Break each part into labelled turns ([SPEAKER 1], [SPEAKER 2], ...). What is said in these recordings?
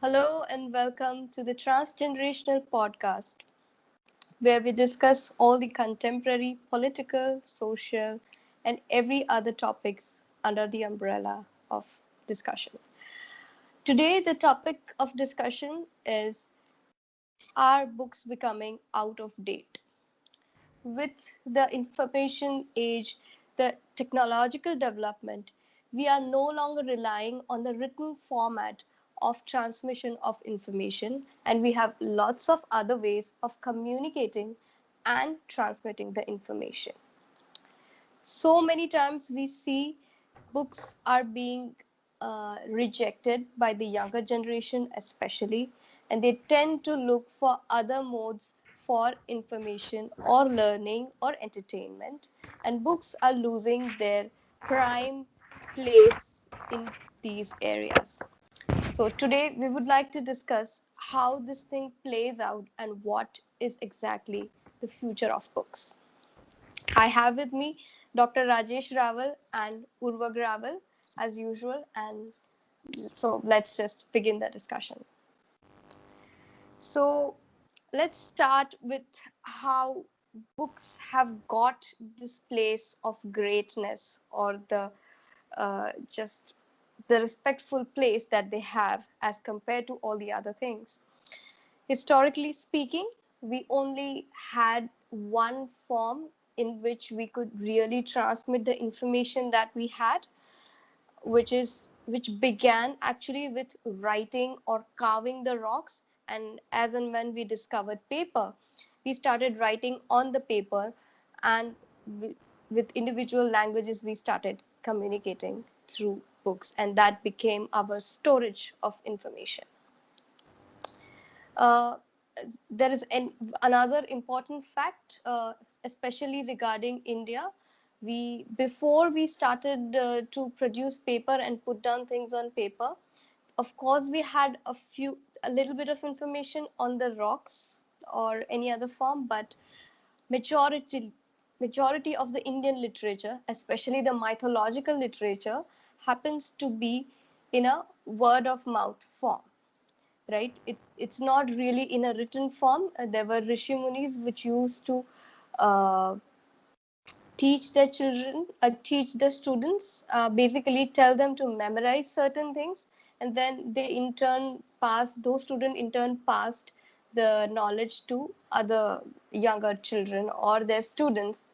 [SPEAKER 1] Hello and welcome to the Transgenerational Podcast, where we discuss all the contemporary political, social, and every other topics under the umbrella of discussion. Today, the topic of discussion is, are books becoming out of date? With the information age, the technological development, we are no longer relying on the written format of transmission of information, and we have lots of other ways of communicating and transmitting the information. So many times we see books are being rejected by the younger generation, especially, and they tend to look for other modes for information or learning or entertainment. And books are losing their prime place in these areas. So, today we would like to discuss how this thing plays out and what is exactly the future of books. I have with me Dr. Rajesh Raval and Urvag Raval as usual, and so let's just begin the discussion. So let's start with how books have got this place of greatness, or the just the respectful place that they have as compared to all the other things. Historically speaking, we only had one form in which we could really transmit the information that we had, which began actually with writing or carving the rocks. And as and when we discovered paper, we started writing on the paper, and with individual languages we started communicating through books, and that became our storage of information. uh, there is another important fact, especially regarding India. Before we started to produce paper and put down things on paper, of course, we had a little bit of information on the rocks or any other form, but majority majority of the Indian literature, especially the mythological literature, happens to be in a word of mouth form, right? It's not really in a written form. There were Rishi Munis which used to uh, teach their children, teach the students, basically tell them to memorize certain things, and then they in turn those students in turn passed the knowledge to other younger children or their students.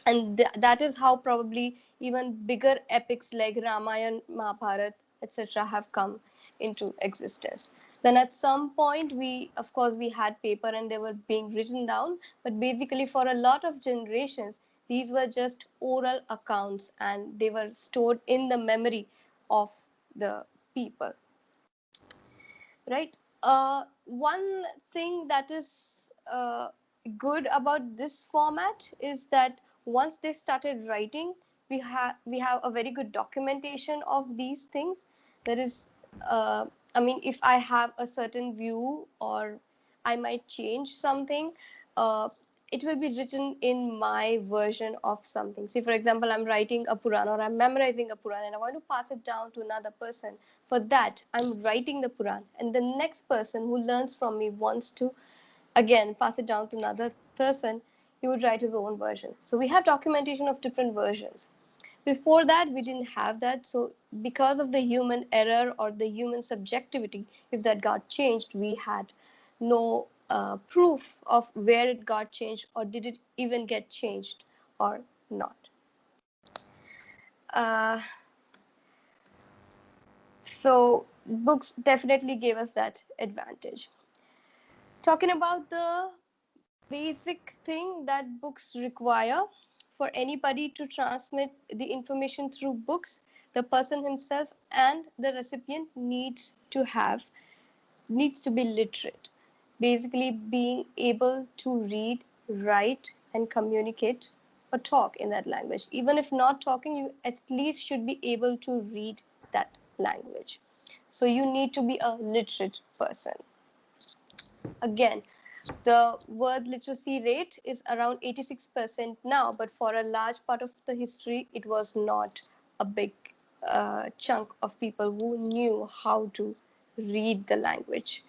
[SPEAKER 1] And that is how probably even bigger epics like Ramayana, Mahabharata, etc. have come into existence. Then at some point, of course, we had paper and they were being written down, but basically for a lot of generations, these were just oral accounts and they were stored in the memory of the people, right? One thing that is good about this format is that once they started writing, we have a very good documentation of these things. There is, I mean, if I have a certain view or I might change something, uh, it will be written in my version of something. See, for example, I'm writing a Puran or I'm memorizing a Puran and I want to pass it down to another person. For that, I'm writing the Puran, and the next person who learns from me wants to again pass it down to another person. He would write his own version. So we have documentation of different versions. Before that, we didn't have that. So because of the human error or the human subjectivity, if that got changed, we had no proof of where it got changed or did it even get changed or not. Uh, so books definitely gave us that advantage. Talking about the basic thing that books require for anybody to transmit the information through books, the person himself and the recipient needs to be literate, basically being able to read, write, and communicate or talk in that language. Even if not talking, you at least should be able to read that language. So you need to be a literate person. Again, the word literacy rate is around 86% now, but for a large part of the history, it was not a big chunk of people who knew how to read the language.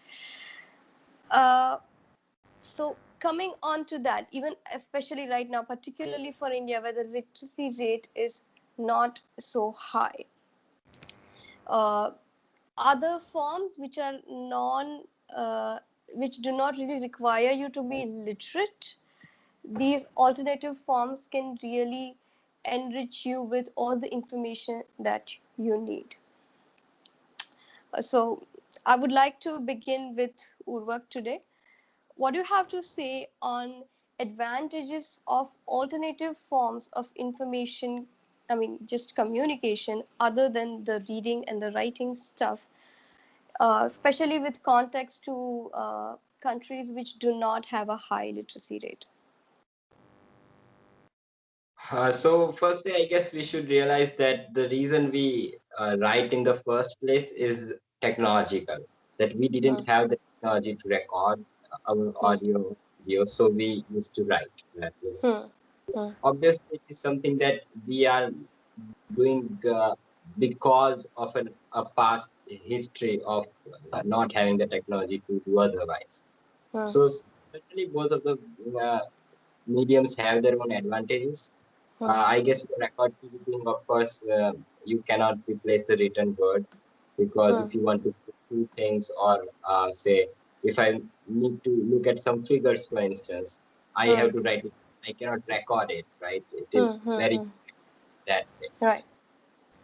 [SPEAKER 1] So coming on to that, even especially right now, particularly for India, where the literacy rate is not so high, other forms which are which do not really require you to be literate, these alternative forms can really enrich you with all the information that you need. So I would like to begin with Urvak today. What do you have to say on advantages of alternative forms of information, I mean, just communication, other than the reading and the writing stuff, especially with context to countries which do not have a high literacy rate?
[SPEAKER 2] So firstly, I guess we should realize that the reason we write in the first place is technological, that we didn't have the technology to record our audio, video, so we used to write. Obviously, it is something that we are doing because of a past history of not having the technology to do otherwise. So certainly both of the mediums have their own advantages. I guess for record keeping, of course, you cannot replace the written word, because if you want to do things, or say, if I need to look at some figures, for instance, I have to write it. I cannot record it, right? It is very that way.
[SPEAKER 1] Right.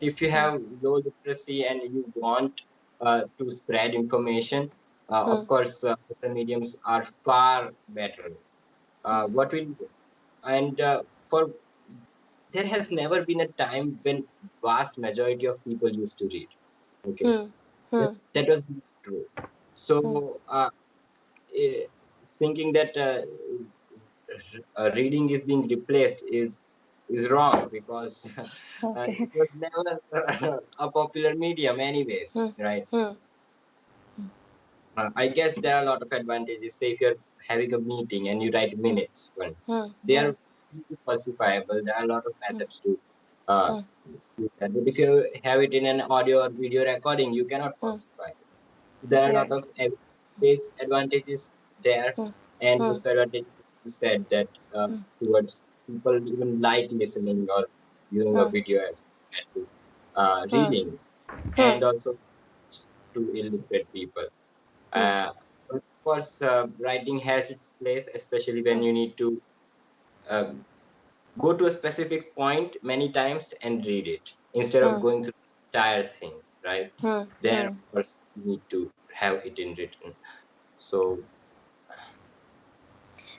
[SPEAKER 2] If you have low literacy and you want to spread information, of course, other mediums are far better. What will and for there has never been a time when vast majority of people used to read. Okay, that was not true. So thinking that reading is being replaced is wrong, because
[SPEAKER 1] Okay.
[SPEAKER 2] it was never a popular medium anyways, right? I guess there are a lot of advantages. Say if you're having a meeting and you write minutes, well, they are easily falsifiable. There are a lot of methods to do that. But if you have it in an audio or video recording, you cannot falsify it. There are a lot
[SPEAKER 1] Right.
[SPEAKER 2] of evidence advantages there, and also advantages you said that towards people even like listening or viewing a video as compared to reading, and also to illiterate people. But of course, writing has its place, especially when you need to uh, go to a specific point many times and read it instead of going through the entire thing, right? There, of course, you need to have it in written. So,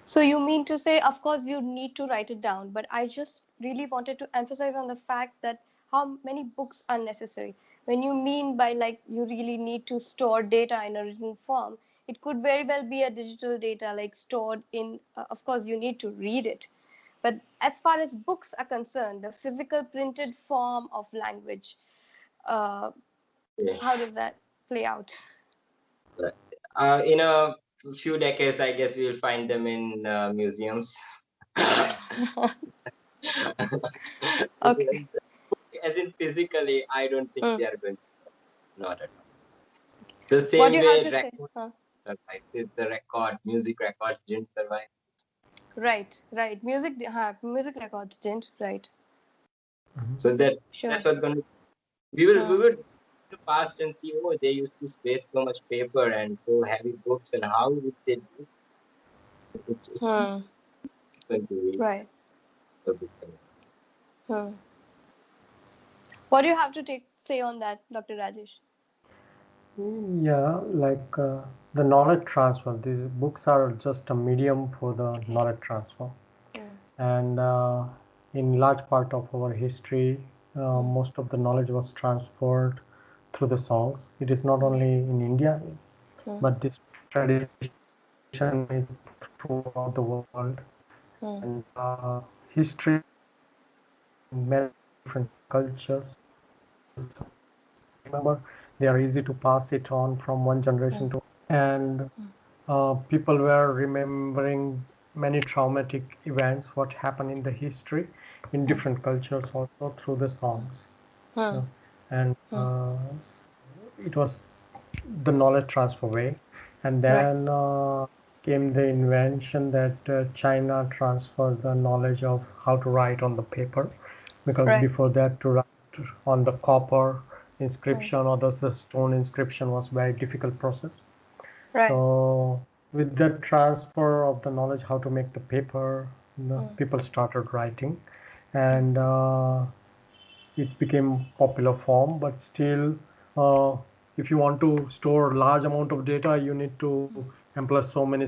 [SPEAKER 1] So you mean to say, of course, you need to write it down, but I just really wanted to emphasize on the fact that how many books are necessary. When you mean by like you really need to store data in a written form, it could very well be a digital data like stored in, of course, you need to read it. But as far as books are concerned, the physical printed form of language, uh, how does that play out?
[SPEAKER 2] in a few decades, I guess we'll find them in museums.
[SPEAKER 1] Okay.
[SPEAKER 2] As in physically, I don't think they are going to, not at all. The
[SPEAKER 1] What do
[SPEAKER 2] same
[SPEAKER 1] you have
[SPEAKER 2] way
[SPEAKER 1] to say?
[SPEAKER 2] record survives. If the music record didn't survive.
[SPEAKER 1] Right, right. Music records didn't, right.
[SPEAKER 2] So that's
[SPEAKER 1] Sure.
[SPEAKER 2] what going to we would go to the past and see, oh, they used to space so much paper and so heavy books, and how would they do it? It's just going to be
[SPEAKER 1] Right.
[SPEAKER 2] a big thing.
[SPEAKER 1] What do you have to say on that, Dr. Rajesh?
[SPEAKER 3] Yeah, like the knowledge transfer. These books are just a medium for the knowledge transfer. And in large part of our history, most of the knowledge was transferred through the songs. It is not only in India, but this tradition is throughout the world. And history in many different cultures. Remember, they are easy to pass it on from one generation to, and people were remembering many traumatic events, what happened in the history in different cultures also through the songs. And it was the knowledge transfer way. And then came the invention that China transferred the knowledge of how to write on the paper, because before that, to write on the copper inscription or the stone inscription was very difficult process. So with that transfer of the knowledge how to make the paper, people started writing, and it became popular form. But still, if you want to store large amount of data, you need to employ so many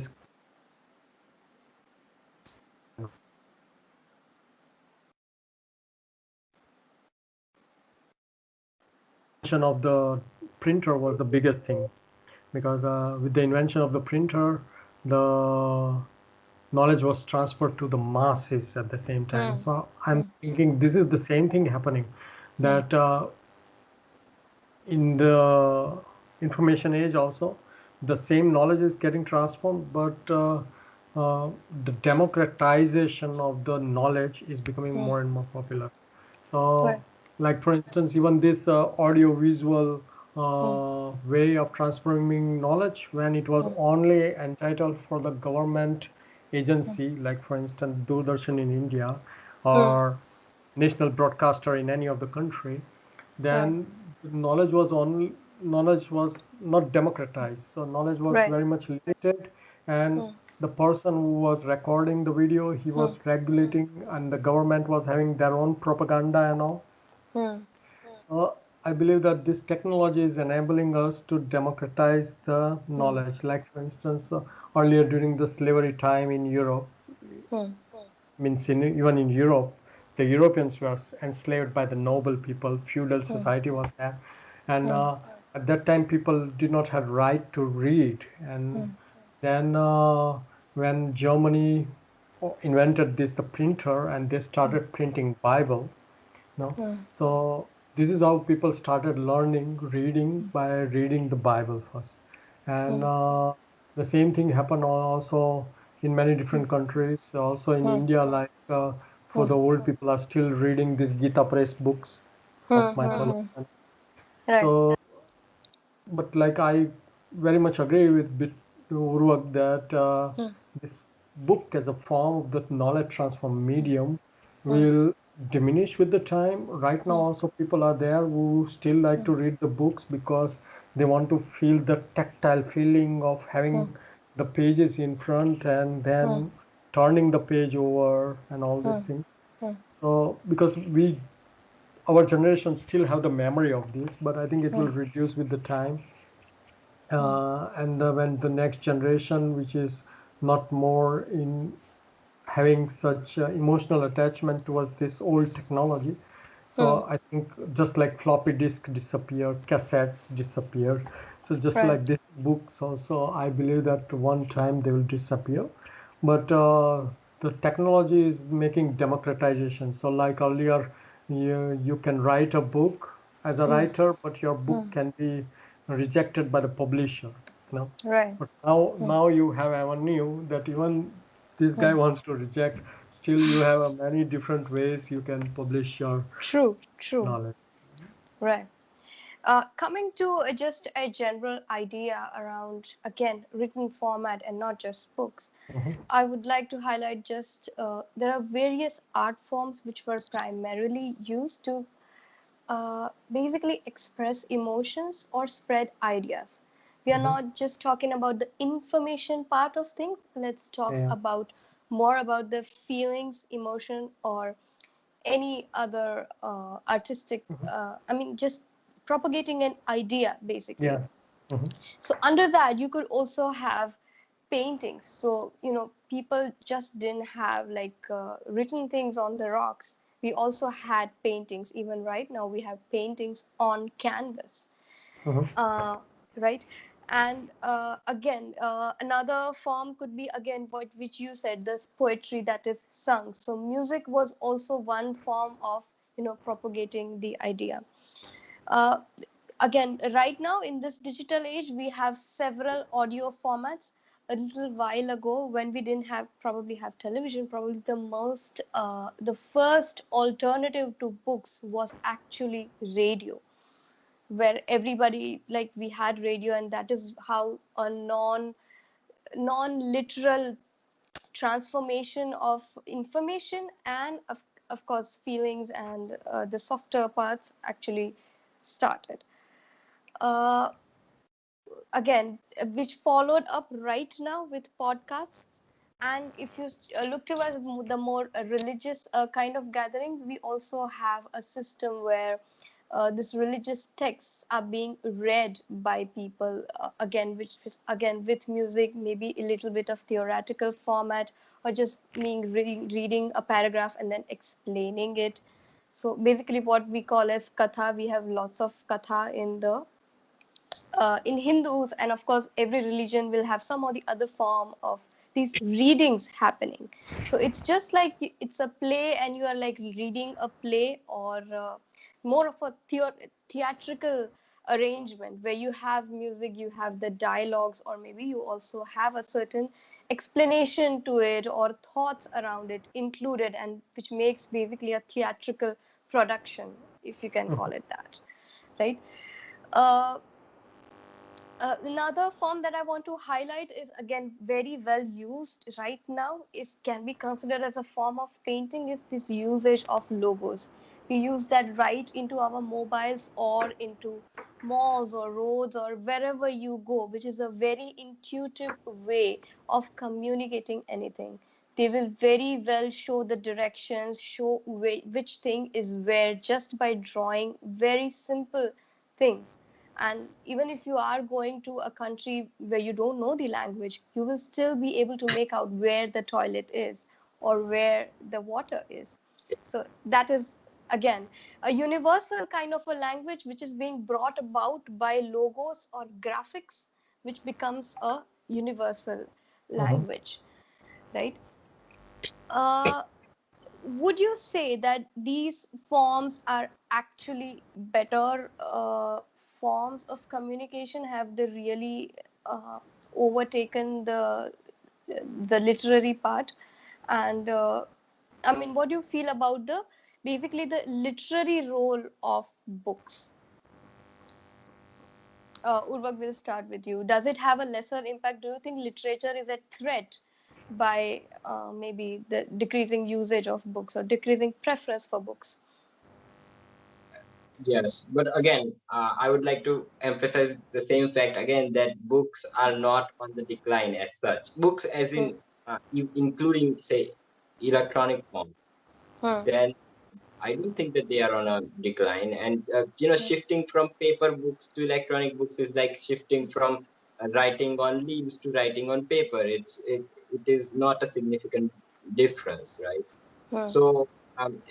[SPEAKER 3] of the printer was the biggest thing, because with the invention of the printer, the knowledge was transferred to the masses at the same time. So I'm thinking this is the same thing happening, that in the information age also, the same knowledge is getting transformed, but the democratization of the knowledge is becoming more and more popular. So like for instance, even this audio visual way of transforming knowledge, when it was only entitled for the government agency, like for instance Doordarshan in India or national broadcaster in any of the country, then knowledge was not democratized. So knowledge was very much limited, and the person who was recording the video, he was regulating, and the government was having their own propaganda and all. So I believe that this technology is enabling us to democratize the knowledge. Like for instance, earlier during the slavery time in Europe, means even in Europe, the Europeans were enslaved by the noble people. Feudal society was there, and at that time people did not have right to read. And then when Germany invented the printer, and they started printing Bible, so this is how people started learning reading, by reading the Bible first. And the same thing happened also in many different countries. Also in India, like for the old people are still reading these Gita Press books of mythology. So, but like I very much agree with Urvak that this book as a form of the knowledge transfer medium will diminish with the time. Right now also people are there who still like to read the books because they want to feel the tactile feeling of having the pages in front and then turning the page over and all these things. So because our generation still have the memory of this, but I think it will reduce with the time. And when the next generation, which is not more in having such emotional attachment towards this old technology, so I think just like floppy disk disappeared, cassettes disappeared, so just like these books also, I believe that one time they will disappear. But the technology is making democratization. So like earlier, you can write a book as a writer, but your book can be rejected by the publisher. But now you have avenue that even this guy wants to reject, still you have many different ways you can publish your knowledge.
[SPEAKER 1] Right. Coming to just a general idea around, again, written format and not just books, I would like to highlight just there are various art forms which were primarily used to basically express emotions or spread ideas. We are not just talking about the information part of things. Let's talk about more about the feelings, emotion, or any other artistic, I mean, just propagating an idea, basically. So under that, you could also have paintings. So, people just didn't have like written things on the rocks. We also had paintings. Even right now, we have paintings on canvas. Right? And again, another form could be, again, which you said, the poetry that is sung. So music was also one form of, propagating the idea. Again, right now in this digital age, we have several audio formats. A little while ago, when we didn't probably have television, probably the first alternative to books was actually radio. where everybody, like we had radio, and that is how a non-literal transformation of information and of course feelings and the softer parts actually started. Uh, Again, which followed up right now with podcasts. And if you look towards the more religious kind of gatherings, we also have a system where these religious texts are being read by people, again, which is again with music, maybe a little bit of theoretical format, or just being reading a paragraph and then explaining it. So basically what we call as katha, we have lots of katha in Hindus, and of course every religion will have some or the other form of these readings happening. So it's just like it's a play, and you are like reading a play, or more of a theatrical arrangement where you have music, you have the dialogues, or maybe you also have a certain explanation to it or thoughts around it included, and which makes basically a theatrical production, if you can call it that, right? uh, Another form that I want to highlight is again very well used right now, is can be considered as a form of painting, is this usage of logos. We use that right into our mobiles or into malls or roads or wherever you go, which is a very intuitive way of communicating anything. They will very well show the directions, show which thing is where, just by drawing very simple things. And even if you are going to a country where you don't know the language, you will still be able to make out where the toilet is or where the water is. So that is again a universal kind of a language which is being brought about by logos or graphics, which becomes a universal language, right? uh, would you say that these forms are actually better forms of communication? Have they really overtaken the literary part? And I mean, what do you feel about the basically the literary role of books? Urvak, will start with you. Does it have a lesser impact? Do you think literature is a threat by maybe the decreasing usage of books or decreasing preference for books?
[SPEAKER 2] Yes, but again, I would like to emphasize the same fact again, that books are not on the decline as such. Books, as in including, say, electronic form, then I don't think that they are on a decline. And shifting from paper books to electronic books is like shifting from writing on leaves to writing on paper. It is not a significant difference, right? So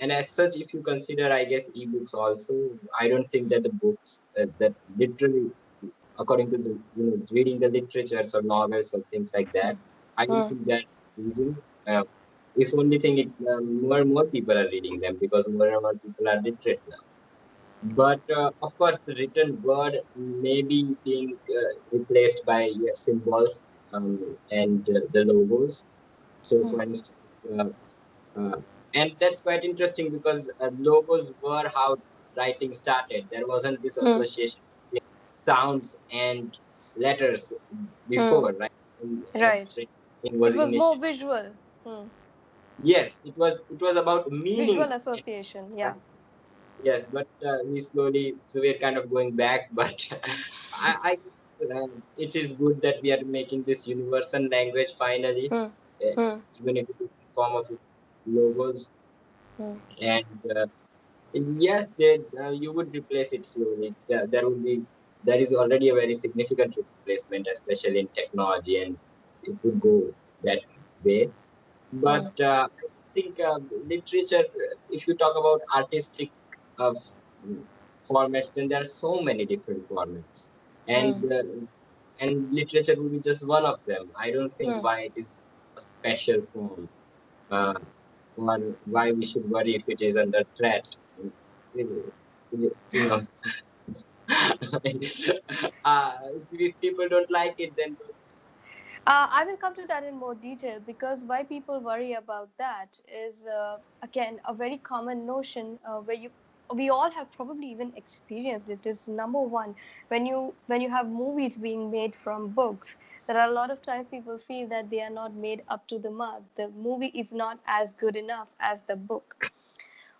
[SPEAKER 2] and as such, if you consider, I guess, ebooks also, I don't think that the books that literally, according to the reading the literatures or novels or things like that, I don't think that reason. If only thing it more and more people are reading them, because more and more people are literate now. But of course, the written word may be being replaced by symbols and the logos. So, for instance, uh, and that's quite interesting, because logos were how writing started. There wasn't this association with sounds and letters before, right?
[SPEAKER 1] Right.
[SPEAKER 2] Writing
[SPEAKER 1] It
[SPEAKER 2] was
[SPEAKER 1] was more
[SPEAKER 2] initially.
[SPEAKER 1] visual.
[SPEAKER 2] Yes, it was about
[SPEAKER 1] Visual
[SPEAKER 2] meaning.
[SPEAKER 1] association, yeah.
[SPEAKER 2] Yes, but we slowly, so we're kind of going back. But I it is good that we are making this universal language finally, even if it is in form of logos. And yes, you would replace it slowly. There is already a very significant replacement, especially in technology, and it would go that way. But I think literature, if you talk about artistic uh, formats, then there are so many different formats, and literature will be just one of them. I don't think why it is a special form, uh, or why we should worry if it is under threat. You know, if people don't like it, then
[SPEAKER 1] I will come to that in more detail, because why people worry about that is again a very common notion where you we all have probably even experienced it, is number one, when you have movies being made from books, there are a lot of times people feel that they are not made up to the mark. The movie is not as good enough as the book.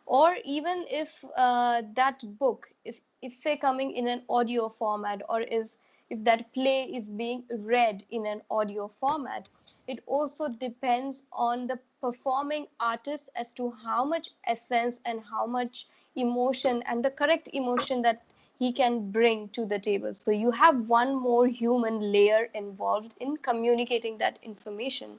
[SPEAKER 1] Or even if that book is say coming in an audio format, or is if that play is being read in an audio format, it also depends on the performing artist as to how much essence and how much emotion and the correct emotion that he can bring to the table. So you have one more human layer involved in communicating that information.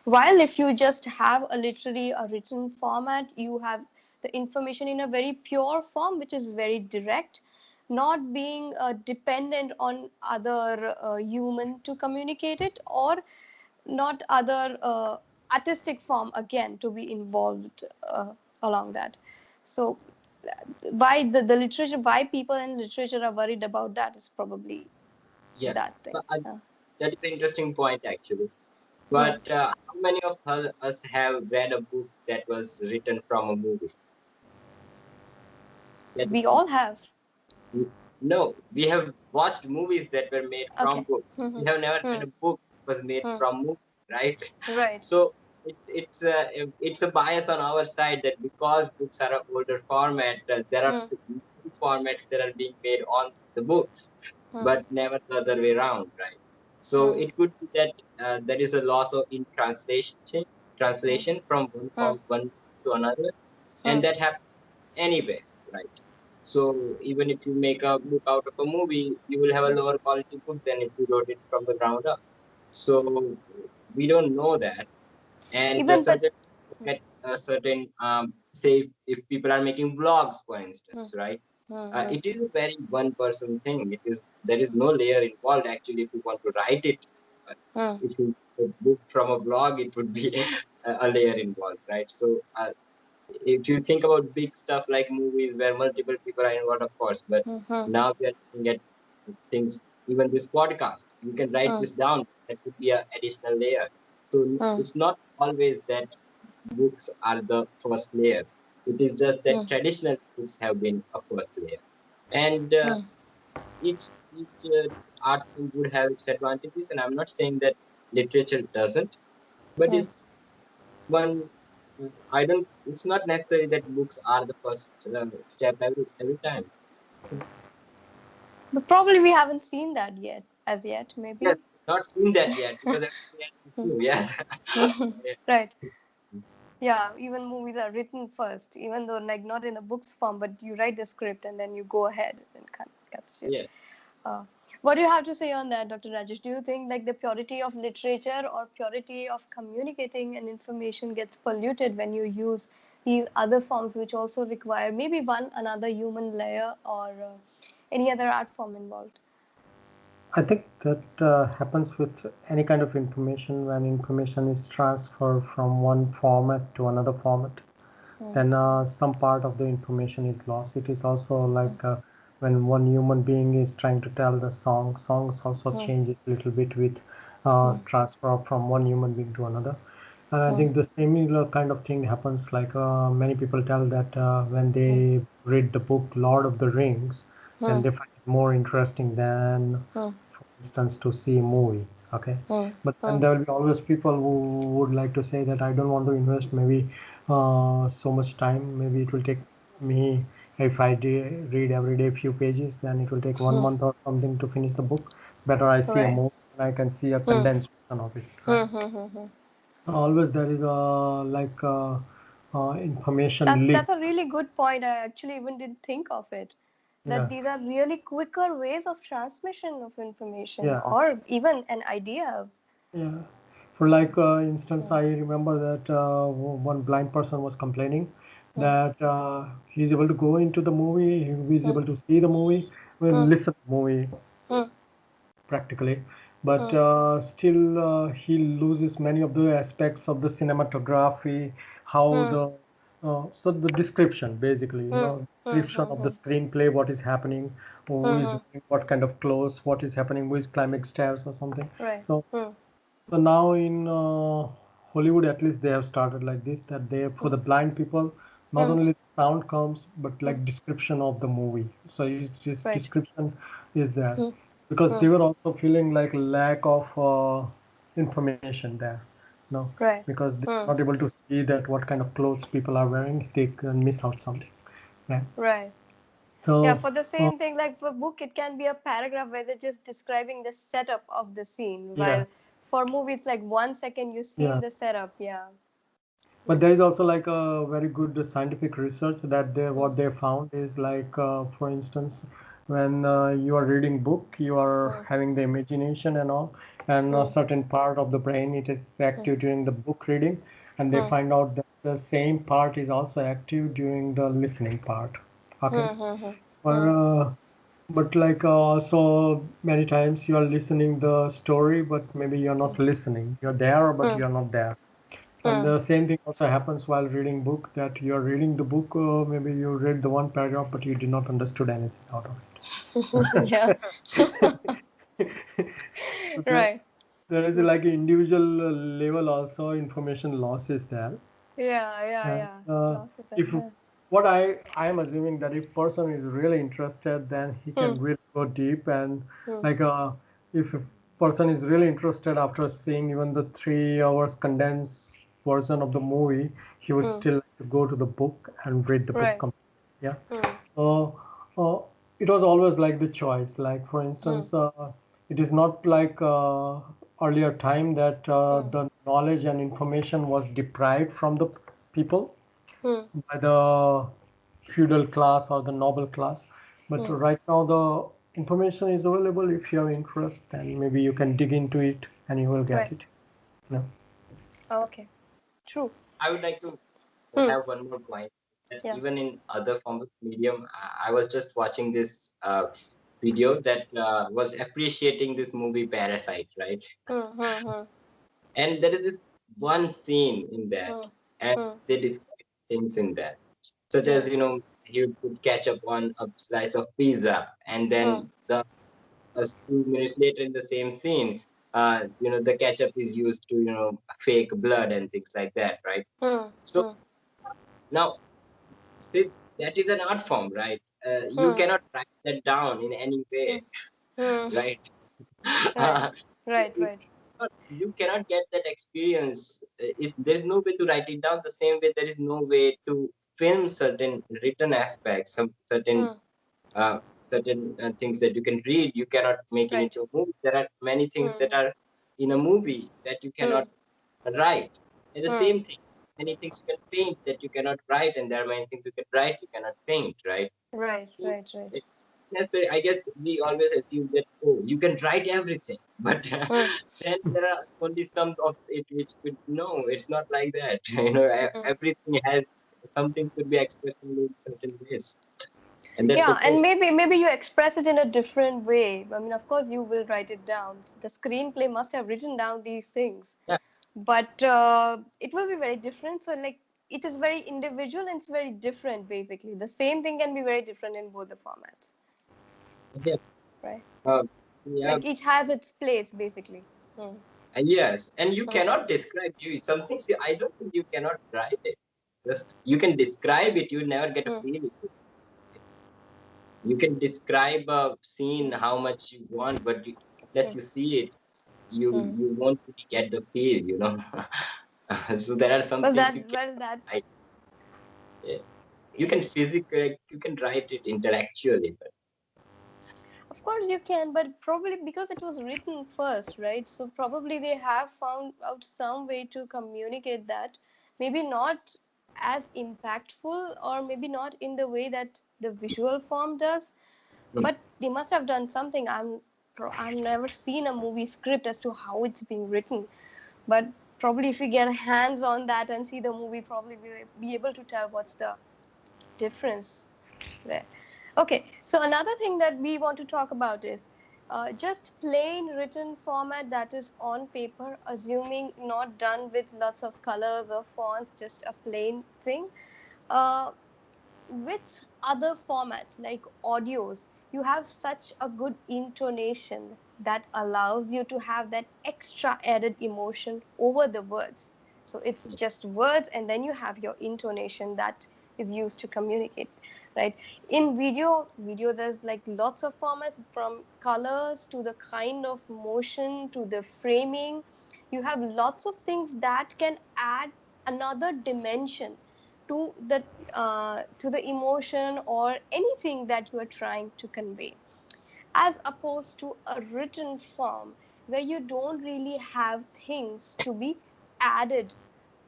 [SPEAKER 1] While if you just have a literary or written format, you have the information in a very pure form, which is very direct, not being dependent on other human to communicate it, or not other artistic form again to be involved along that. So why the literature, why people in literature are worried about that is probably that thing.
[SPEAKER 2] That's an interesting point, actually. But how many of us have read a book that was written from a movie?
[SPEAKER 1] We all have.
[SPEAKER 2] No, we have watched movies that were made from books. We have never read a book that was made from movie, right?
[SPEAKER 1] Right.
[SPEAKER 2] So it's a bias on our side that because books are an older format, there are two formats that are being made on the books, but never the other way around, right? So it could be that there is a loss in translation from one to another, and that happens anyway, right? So even if you make a book out of a movie, you will have a lower quality book than if you wrote it from the ground up. So we don't know that, and certain say if people are making vlogs, for instance, right? It is a very one-person thing. There is no layer involved actually. If you want to write it, if you book from a blog, it would be a layer involved, right? So if you think about big stuff like movies where multiple people are involved, of course, but now we are looking at things, even this podcast, you can write this down. That could be an additional layer. So it's not always that books are the first layer. It is just that traditional books have been a first layer. And each art form would have its advantages. And I'm not saying that literature doesn't, but it's one. It's not necessary that books are the first step every time.
[SPEAKER 1] But probably we haven't seen that yet, as yet, maybe.
[SPEAKER 2] Yes, not seen that yet because yes.
[SPEAKER 1] Right. Yeah, even movies are written first, even though like not in a book's form, but you write the script and then you go ahead and cast it.
[SPEAKER 2] Yeah.
[SPEAKER 1] What do you have to say on that, Dr. Rajesh? Do you think like the purity of literature or purity of communicating and information gets polluted when you use these other forms which also require maybe another human layer or any other art form involved?
[SPEAKER 3] I think that happens with any kind of information. When information is transferred from one format to another format, then some part of the information is lost. It is also like when one human being is trying to tell the songs also changes a little bit with transfer from one human being to another. And I think the similar kind of thing happens, like many people tell that when they read the book Lord of the Rings, then they find it more interesting than, for instance, to see a movie. Okay, but then there will be always people who would like to say that I don't want to invest maybe so much time. Maybe it will take me, if I read every day a few pages, then it will take 1 month or something to finish the book. Better I see a movie and I can see a condensed version of it. Right? Always there is information leak.
[SPEAKER 1] That's a really good point. I actually even didn't think of it. That these are really quicker ways of transmission of information or even an idea.
[SPEAKER 3] Yeah. For like instance, I remember that one blind person was complaining that he's able to go into the movie, he's able to see the movie, listen to the movie practically, but still he loses many of the aspects of the cinematography, how the so the description basically, description of the screenplay, what is happening, who is wearing what kind of clothes, what is happening, who is climax stars or something. So now in Hollywood, at least they have started like this, that they, for the blind people, not only sound comes, but like description of the movie. So it's just
[SPEAKER 1] Right.
[SPEAKER 3] description is there because they were also feeling like lack of information there. No,
[SPEAKER 1] Right.
[SPEAKER 3] because they're not able to see that what kind of clothes people are wearing, they can miss out something. Yeah.
[SPEAKER 1] Right.
[SPEAKER 3] So
[SPEAKER 1] Yeah, for the same thing, like for book, it can be a paragraph where they're just describing the setup of the scene.
[SPEAKER 3] yeah,
[SPEAKER 1] While for movie, it's like 1 second you see
[SPEAKER 3] yeah.
[SPEAKER 1] the setup. Yeah.
[SPEAKER 3] But there is also like a very good scientific research that what they found is like, for instance, when you are reading book, you are having the imagination and all, and a certain part of the brain it is active during the book reading, and they find out that the same part is also active during the listening part. Okay, but like so many times you are listening the story, but maybe you're not listening. You're there, but you're not there. And the same thing also happens while reading book, that you're reading the book, maybe you read the one paragraph, but you did not understood anything out of it.
[SPEAKER 1] Yeah.
[SPEAKER 3] Okay.
[SPEAKER 1] Right.
[SPEAKER 3] There is like an individual level also information loss is there. And
[SPEAKER 1] Losses are
[SPEAKER 3] if
[SPEAKER 1] there.
[SPEAKER 3] what I am assuming that if person is really interested, then he can really go deep, and like if a person is really interested after seeing even the 3 hours condensed version of the movie, he would still like to go to the book and read the book
[SPEAKER 1] Right.
[SPEAKER 3] yeah. So it was always like the choice. Like for instance, it is not like earlier time that the knowledge and information was deprived from the people by the feudal class or the noble class. But right now the information is available. If you have interest, then maybe you can dig into it and you will get
[SPEAKER 1] Right.
[SPEAKER 3] it. No.
[SPEAKER 1] Okay. True.
[SPEAKER 2] I would like to have one more point. That
[SPEAKER 1] Yeah.
[SPEAKER 2] even in other forms of medium, I was just watching this video that was appreciating this movie Parasite, right? And there is this one scene in that, and they describe things in that, such as he would put ketchup on a slice of pizza, and then a few minutes later in the same scene, the ketchup is used to fake blood and things like that, right? So now, see, that is an art form, right? You cannot write that down in any way, right?
[SPEAKER 1] Right. Right.
[SPEAKER 2] You cannot get that experience. There's no way to write it down the same way there is no way to film certain written aspects, some certain things that you can read. You cannot make it
[SPEAKER 1] Right.
[SPEAKER 2] into a movie. There are many things that are in a movie that you cannot write. And the same thing, many things you can paint that you cannot write, and there are many things you can write you cannot paint, right?
[SPEAKER 1] Right.
[SPEAKER 2] So
[SPEAKER 1] Right. Right.
[SPEAKER 2] it's necessary. I guess we always assume that you can write everything, but then there are only some of it which could no, it's not like that. Everything has some things could be expressed in certain ways, and that's
[SPEAKER 1] Yeah,
[SPEAKER 2] okay.
[SPEAKER 1] and maybe you express it in a different way. I mean, of course, you will write it down. The screenplay must have written down these things,
[SPEAKER 2] Yeah,
[SPEAKER 1] but it will be very different. So, like, it is very individual and it's very different. Basically, the same thing can be very different in both the formats,
[SPEAKER 2] yeah,
[SPEAKER 1] right?
[SPEAKER 2] yeah.
[SPEAKER 1] Like, each has its place, basically.
[SPEAKER 2] Yes, and you cannot describe you. Some things I don't think you cannot write it. Just you can describe it. You never get a feel. You can describe a scene how much you want, but unless you see it, you won't really get the feel. So there are some
[SPEAKER 1] Well,
[SPEAKER 2] things
[SPEAKER 1] that
[SPEAKER 2] you can
[SPEAKER 1] well that
[SPEAKER 2] write. You can physically, you can write it intellectually, but
[SPEAKER 1] of course you can, but probably because it was written first, right? So probably they have found out some way to communicate that. Maybe not as impactful, or maybe not in the way that the visual form does, but they must have done something. I've never seen a movie script as to how it's being written, but probably if we get hands on that and see the movie, probably we'll be able to tell what's the difference there. Okay, so another thing that we want to talk about is just plain written format that is on paper, assuming not done with lots of colors or fonts, just a plain thing. With other formats like audios, you have such a good intonation that allows you to have that extra added emotion over the words. So it's just words, and then you have your intonation that is used to communicate, right? In video there's like lots of formats, from colors to the kind of motion to the framing. You have lots of things that can add another dimension to the emotion or anything that you are trying to convey, as opposed to a written form where you don't really have things to be added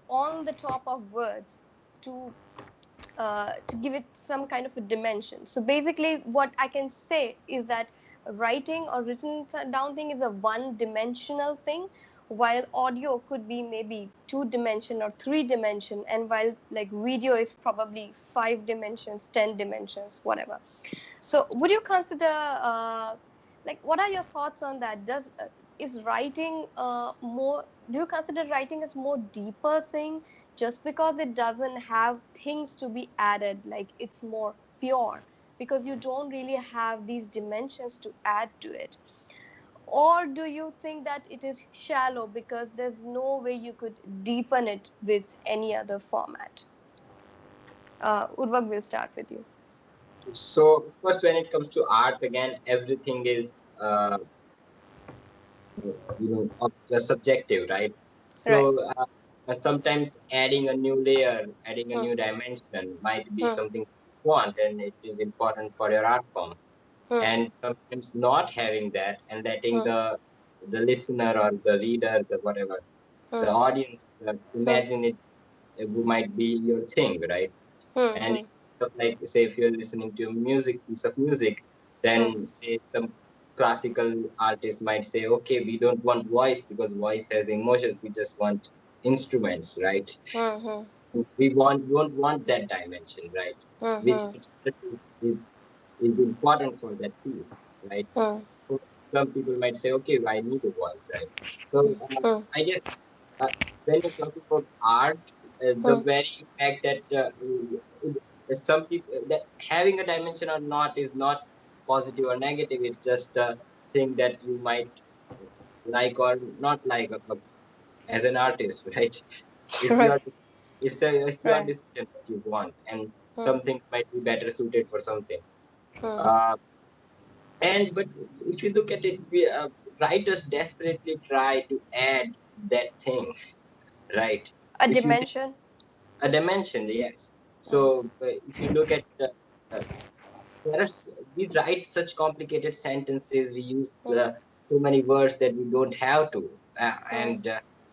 [SPEAKER 1] on the top of words to give it some kind of a dimension. So basically what I can say is that writing or written down thing is a one-dimensional thing, while audio could be maybe 2-dimension or 3-dimension, and while like video is probably 5 dimensions, 10 dimensions, whatever. So would you consider like, what are your thoughts on that? Is writing more, do you consider writing as more deeper thing just because it doesn't have things to be added, like it's more pure because you don't really have these dimensions to add to it? Or do you think that it is shallow because there's no way you could deepen it with any other format? Urvak, will start with you.
[SPEAKER 2] So, of course, when it comes to art, again, everything is, subjective, right? So, right. Sometimes adding a new layer, adding a new dimension might be something you want, and it is important for your art form. And sometimes not having that and letting the listener or the reader, the whatever, the audience imagine it might be your thing, right? And like, say, if you're listening to a piece of music, then say some classical artist might say, okay, we don't want voice because voice has emotions, we just want instruments, right? We don't want that dimension, right? Which is important for that piece, right? So some people might say, okay, I need a voice, right? So I guess when you talk about art, the very fact that some people, that having a dimension or not is not positive or negative. It's just a thing that you might like or not like as an artist, right? It's your it's your decision that you want, and some things might be better suited for something. But if you look at it, writers desperately try to add that thing, right?
[SPEAKER 1] A dimension.
[SPEAKER 2] A dimension, yes. So if you look at we write such complicated sentences, we use so many words that we don't have to, and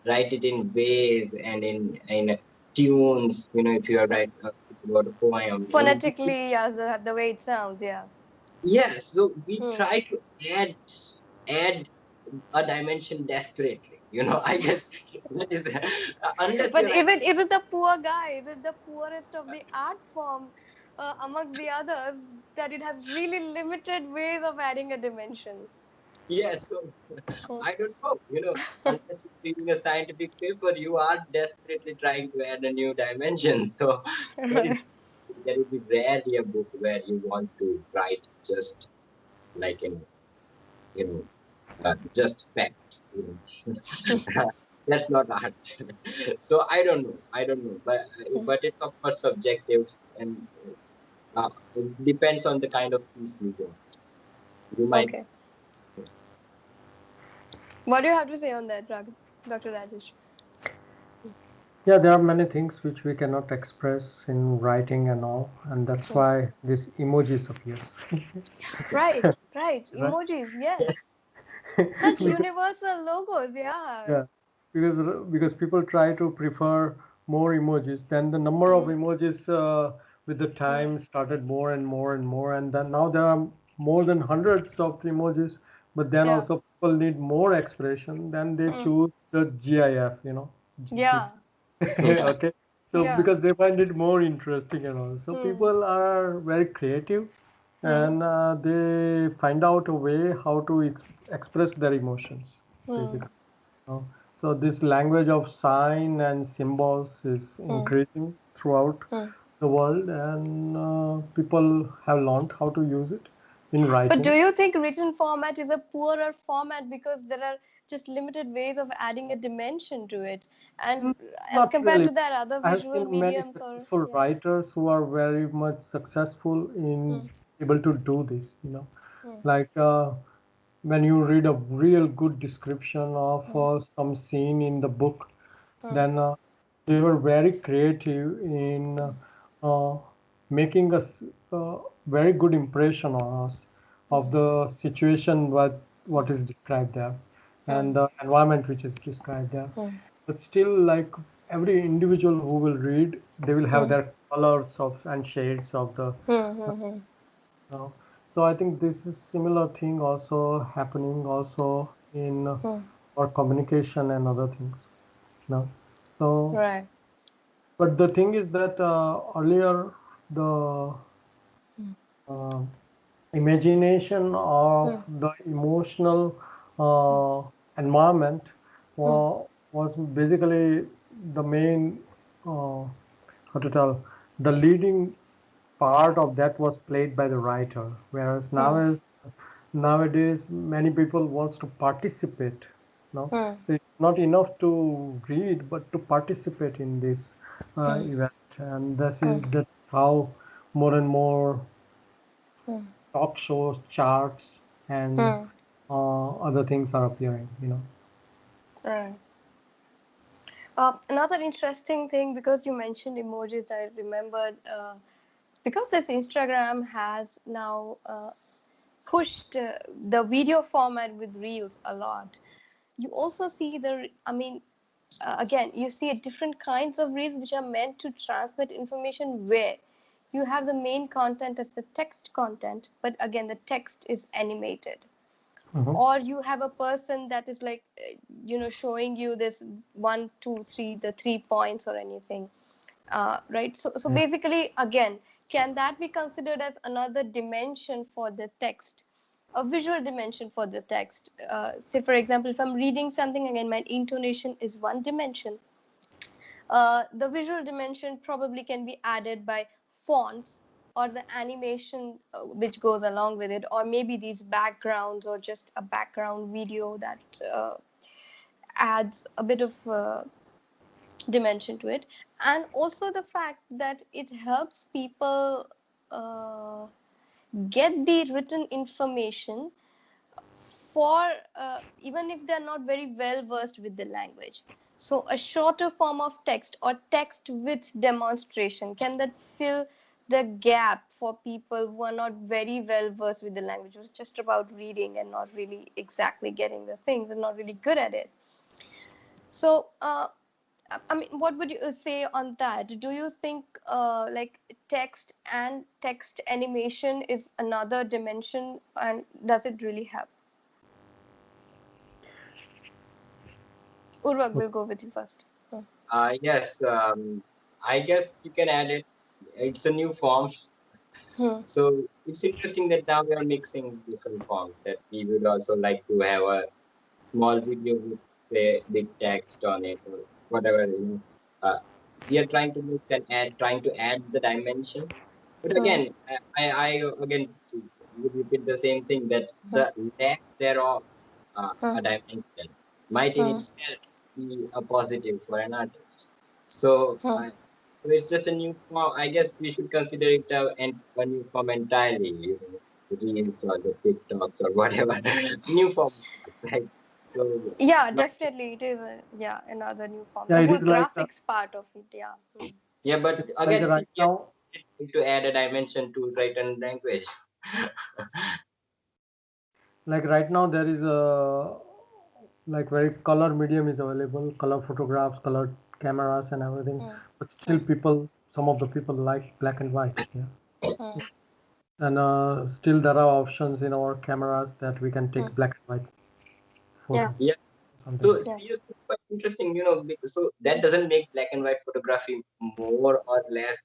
[SPEAKER 2] write it in ways and in tunes. If you are writing about a poem,
[SPEAKER 1] phonetically, yeah, the way it sounds, yeah.
[SPEAKER 2] Yes, so we try to add a dimension desperately. I guess that is unless.
[SPEAKER 1] But is it the poor guy? Is it the poorest of the art form amongst the others that it has really limited ways of adding a dimension?
[SPEAKER 2] Yes, so I don't know. Unless you're reading a scientific paper, you are desperately trying to add a new dimension. So there will be rarely a book where you want to write just like just facts. That's not art. So I don't know, but it's of course subjective, and it depends on the kind of piece you want. You might.
[SPEAKER 1] Okay. What do you have to say on that, Dr. Rajesh?
[SPEAKER 3] Yeah, there are many things which we cannot express in writing and all, and that's why these emojis appears.
[SPEAKER 1] Right. Emojis, yes. Such universal logos, yeah.
[SPEAKER 3] Yeah, because people try to prefer more emojis. Then the number of emojis with the time started more and more and more, and then now there are more than hundreds of emojis. But then also people need more expression. Then they choose the GIF,
[SPEAKER 1] Yeah.
[SPEAKER 3] Okay. So because they find it more interesting and all. So people are very creative, and they find out a way how to express their emotions, basically. So this language of sign and symbols is increasing throughout the world, and people have learned how to use it in writing.
[SPEAKER 1] But do you think written format is a poorer format because there are just limited ways of adding a dimension to it. And as
[SPEAKER 3] Not
[SPEAKER 1] compared
[SPEAKER 3] really.
[SPEAKER 1] to that other
[SPEAKER 3] I have
[SPEAKER 1] visual
[SPEAKER 3] seen many
[SPEAKER 1] mediums or
[SPEAKER 3] successful writers who are very much successful in able to do this, like when you read a real good description of some scene in the book, then they were very creative in making a very good impression on us of the situation what is described there and the environment which is described there. But still, like every individual who will read, they will have their colors of and shades of the. So I think this is similar thing also happening also in our communication and other things. So.
[SPEAKER 1] Right.
[SPEAKER 3] But the thing is that earlier the imagination of the emotional environment was basically the main, how to tell, the leading part of that was played by the writer, whereas nowadays many people wants to participate. So it's not enough to read, but to participate in this event, and that's how more and more talk shows, charts, and other things are appearing.
[SPEAKER 1] Right. Another interesting thing, because you mentioned emojis, I remembered because this Instagram has now pushed the video format with Reels a lot. You also see again, you see different kinds of Reels which are meant to transmit information, where you have the main content as the text content, but again, the text is animated. Or you have a person that is like, showing you this 1, 2, 3, the 3 points or anything. Right. So basically, again, can that be considered as another dimension for the text, a visual dimension for the text? Say, for example, if I'm reading something, again, my intonation is one dimension. The visual dimension probably can be added by fonts or the animation which goes along with it, or maybe these backgrounds or just a background video that adds a bit of dimension to it. And also the fact that it helps people get the written information for even if they're not very well versed with the language. So a shorter form of text or text with demonstration, can that fill the gap for people who are not very well versed with the language, who's just about reading and not really exactly getting the things and not really good at it? So I mean, what would you say on that? Do you think like text and text animation is another dimension, and does it really help? Urvak, will go with you first.
[SPEAKER 2] Yes, I guess you can add it. It's a new form. So it's interesting that now we are mixing different forms, that we would also like to have a small video with say big text on it or whatever. We are trying to mix and trying to add the dimension. But again, I again would repeat the same thing, that the lack thereof a dimension might in itself be a positive for an artist. So it's just a new form. I guess we should consider it a new form entirely. Reels or the TikToks or whatever, new form, right? So
[SPEAKER 1] Yeah, definitely, it is another new form.
[SPEAKER 3] Yeah,
[SPEAKER 1] The
[SPEAKER 3] it
[SPEAKER 1] whole
[SPEAKER 3] is like
[SPEAKER 1] graphics part of it, yeah.
[SPEAKER 2] yeah, but
[SPEAKER 3] like
[SPEAKER 2] again,
[SPEAKER 3] right
[SPEAKER 2] see, we
[SPEAKER 3] now.
[SPEAKER 2] need to add a dimension to written language.
[SPEAKER 3] Like right now, there is a like very color medium is available, color photographs, color cameras, and everything. But still, some of the people like black and white. Yeah. And still, there are options in our cameras that we can take black and white photos.
[SPEAKER 2] Yeah.
[SPEAKER 3] Something.
[SPEAKER 2] So seriously, quite interesting, so that doesn't make black and white photography more or less,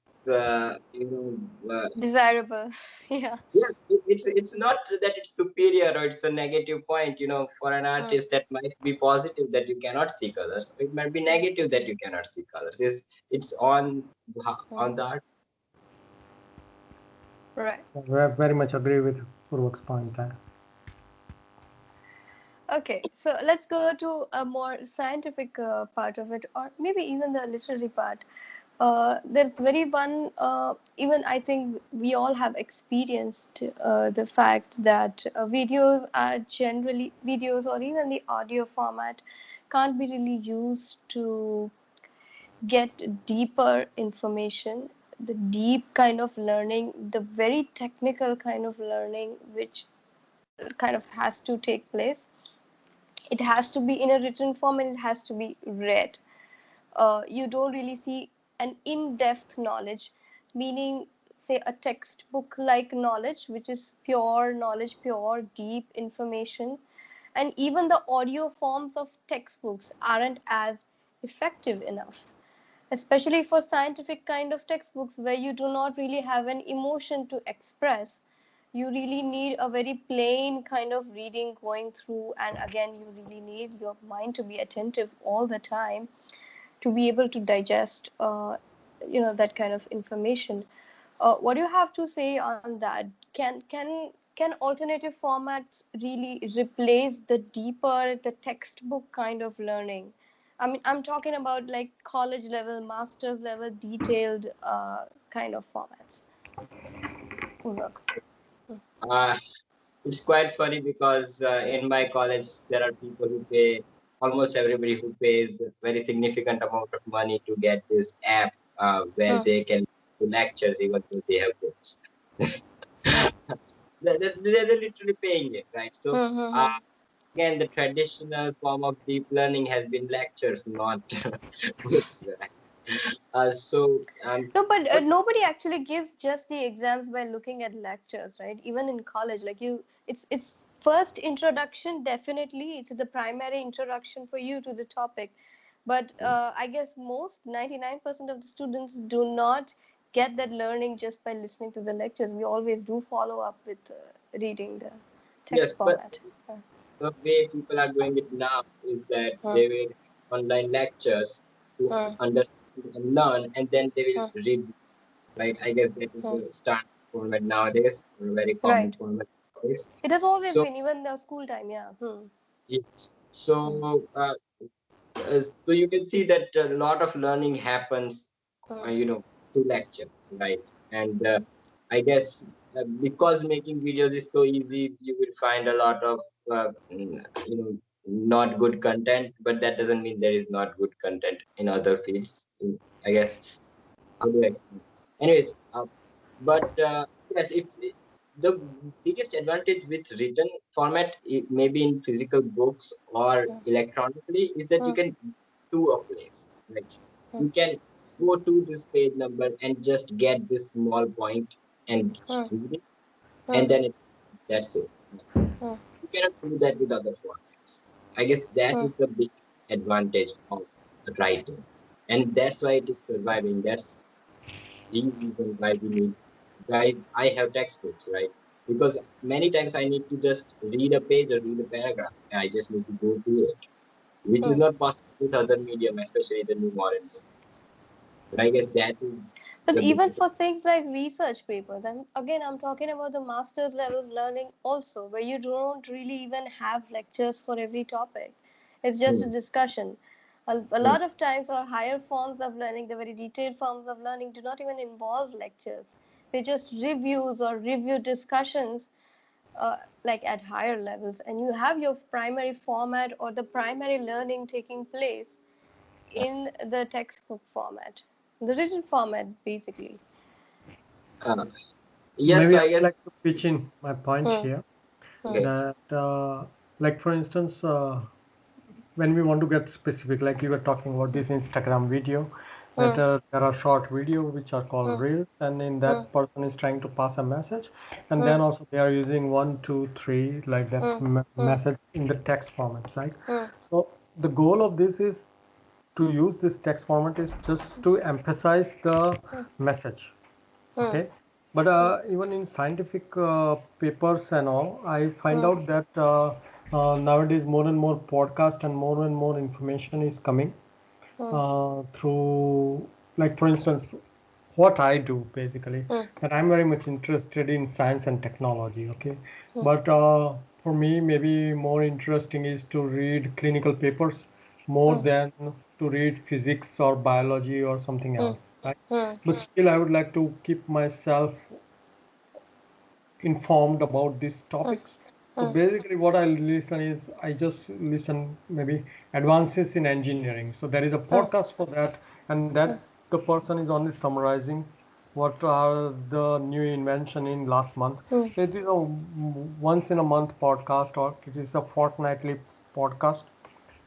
[SPEAKER 1] Desirable. Yeah.
[SPEAKER 2] yes, it's not that it's superior or it's a negative point, for an artist that might be positive that you cannot see colors. It might be negative that you cannot see colors. It's on the art.
[SPEAKER 1] Right.
[SPEAKER 3] I very much agree with Purvak's point there.
[SPEAKER 1] Okay, so let's go to a more scientific part of it, or maybe even the literary part. There's very one, even I think we all have experienced the fact that videos are generally, videos or even the audio format can't be really used to get deeper information, the deep kind of learning, the very technical kind of learning, which kind of has to take place. It has to be in a written form and it has to be read. You don't really see an in-depth knowledge, meaning, say, a textbook like knowledge, which is pure knowledge, pure deep information. And even the audio forms of textbooks aren't as effective enough, especially for scientific kind of textbooks where you do not really have an emotion to express. You really need a very plain kind of reading going through, and again, you really need your mind to be attentive all the time to be able to digest that kind of information. What do you have to say on that? Can alternative formats really replace the deeper, the textbook kind of learning? I mean, I'm talking about like college level, master's level, detailed kind of formats. Urvak.
[SPEAKER 2] Uh, it's quite funny because in my college there are people who pay, almost everybody who pays a very significant amount of money to get this app where they can do lectures even though they have books. They're literally paying it, right? So again, the traditional form of deep learning has been lectures, not books, right?
[SPEAKER 1] No, but nobody actually gives just the exams by looking at lectures, right? Even in college, like it's first introduction, definitely. It's the primary introduction for you to the topic. But I guess most 99% of the students do not get that learning just by listening to the lectures. We always do follow up with reading the
[SPEAKER 2] yes,
[SPEAKER 1] text
[SPEAKER 2] but
[SPEAKER 1] format.
[SPEAKER 2] the way people are doing it now is that they will online lectures to understand and learn, and then they will read books, right? I guess that is the standard format nowadays, a very common
[SPEAKER 1] Right.
[SPEAKER 2] format nowadays.
[SPEAKER 1] It has always
[SPEAKER 2] So
[SPEAKER 1] been, even the school time, yeah.
[SPEAKER 2] yes, so you can see that a lot of learning happens, through lectures, right? And I guess because making videos is so easy, you will find a lot of not good content, but that doesn't mean there is not good content in other fields. I guess, how do I explain? Anyways, but yes, if the biggest advantage with written format, maybe in physical books or electronically, is that you can to a place. Like you can go to this page number and just get this small point and read it, and then that's it. You cannot do that with other formats. I guess that is the big advantage of writing, and that's why it is surviving. That's the reason why I have textbooks, right? Because many times I need to just read a page or read a paragraph, and I just need to go to it, which is not possible with other medium, especially the new modern mediums. But I guess that is
[SPEAKER 1] But
[SPEAKER 2] the
[SPEAKER 1] even
[SPEAKER 2] biggest.
[SPEAKER 1] for things like research papers, I'm talking about the master's level learning also, where you don't really even have lectures for every topic. It's just a discussion. A lot of times, our higher forms of learning, the very detailed forms of learning, do not even involve lectures. They just reviews or review discussions, like at higher levels, and you have your primary format or the primary learning taking place in the textbook format, the written format, basically.
[SPEAKER 2] Yes,
[SPEAKER 3] Maybe
[SPEAKER 2] so
[SPEAKER 3] I
[SPEAKER 2] I
[SPEAKER 3] would
[SPEAKER 2] guess.
[SPEAKER 3] like to pitch in my point here
[SPEAKER 2] Okay.
[SPEAKER 3] that, like for instance, when we want to get specific, like you were talking about this Instagram video, that there are short video which are called reels, and in that person is trying to pass a message, and then also they are using 1, 2, 3 like that message in the text format, right? So the goal of this is to use this text format is just to emphasize the message, okay? But even in scientific papers and all, I find out that nowadays more and more podcast and more information is coming through, like for instance, what I do basically, that I'm very much interested in science and technology, okay? But for for me, maybe more interesting is to read clinical papers more than to read physics or biology or something else, right? But still, I would like to keep myself informed about these topics. So basically what I listen is I just listen maybe advances in engineering. So there is a podcast for that, and that the person is only summarizing what are the new invention in last month. So it is a once in a month podcast, or it is a fortnightly podcast,